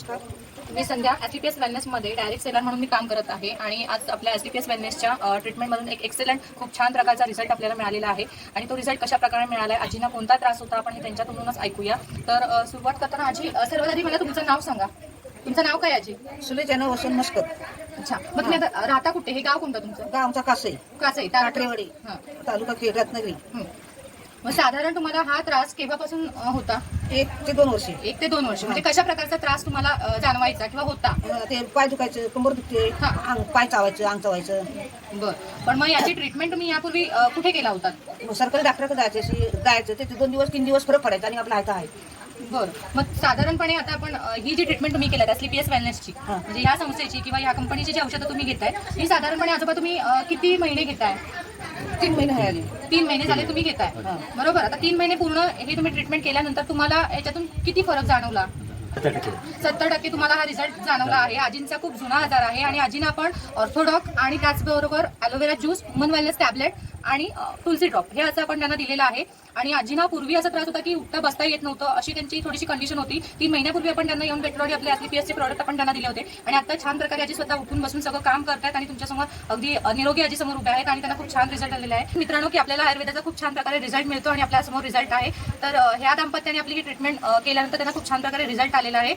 नमस्कार. मी संध्या STPS वेलनेसमध्ये direct seller म्हणून मी काम करत आहे आणि आज आपल्या एसटीपीएस वेलनेसच्या ट्रीटमेंटमधून एक एक्सेलंट खूप छान प्रकारचा रिझल्ट आपल्याला मिळालेला आहे आणि तो रिझल्ट कशा प्रकारे मिळाला आहे, आजींना कोणता त्रास होता आपण हे त्यांच्याकडूनच ऐकूया. तर सुरुवात करताना आजी सर्वात आधी मला तुमचं नाव सांगा. तुमचं नाव काय आजी? सुलेजना वसंत मस्कर. अच्छा, मग तुम्ही आता राहता कुठे? हे गाव कोणतं तुमचं? गाव आमचा कासई, कासई काठरेवाडी, हां. तालुका खेड, रत्नागिरी. मग साधारण तुम्हाला हा त्रास केव्हापासून होता? 1 ते 2 वर्षे. 1 ते 2 वर्ष. म्हणजे कशा प्रकारचा त्रास तुम्हाला जाणवायचा किंवा होता? ते पाय दुखायचं, कंबर दुखते, पाय चावायचं, अंग चावायचं. बरं, पण मग याची ट्रीटमेंट तुम्ही यापूर्वी कुठे केला होता? सरकारी डॉक्टरकडे जायचं ते 2 दिवस 3 दिवस फरक पडायचा आणि आपला हायता आहे. बरं, मग साधारणपणे आता आपण ही जी ट्रीटमेंट तुम्ही केल्यात एसटीपीएस वेलनेसची, म्हणजे ह्या संस्थेची किंवा ह्या कंपनीची जी औषधं तुम्ही घेताय ही साधारणपणे आजोबा तुम्ही किती महिने घेताय? 3 महिने आहे आली. 3 महिने झाले तुम्ही घेताय, बरोबर. आता 3 महिने पूर्ण हे तुम्ही ट्रीटमेंट केल्यानंतर तुम्हाला याच्यातून किती फरक जाणवला? 70% तुम्हाला हा रिझल्ट जाणवला आहे. आजींचा खूप जुना आजार आहे आणि आजींना आपण ऑर्थोडॉक आणि त्याचबरोबर aloe vera juice, woman wellness tablet आणि तुलसी ड्रॉप हे असं आपण त्यांना दिलेलं आहे. आणि आजींना पूर्वी असा त्रास होता की उठता बसता येत नव्हतं, अशी त्यांची थोडीशी कंडिशन होती. 3 महिन्यापूर्वी आपण त्यांना येऊन भेटलो आणि आपले एसटीपीएसचे प्रोडक्ट आपण त्यांना दिले होते आणि आता छान प्रकारे आजी स्वतः उठून बसून सगळं काम करतात आणि तुमच्यासमोर अगदी निरोगी आजी समोर उभ्या आहेत आणि त्यांना खूप छान रिझल्ट आलेला आहे. मित्रांनो, की आपल्याला आयुर्वेदाचा खूप छान प्रकारे रिझल्ट मिळतो आणि आपल्या समोर रिझल्ट आहे. तर ह्या दाम्पत्याने आपली ही ट्रीटमेंट केल्यानंतर त्यांना खूप छान प्रकारे रिझल्ट आलेला आहे.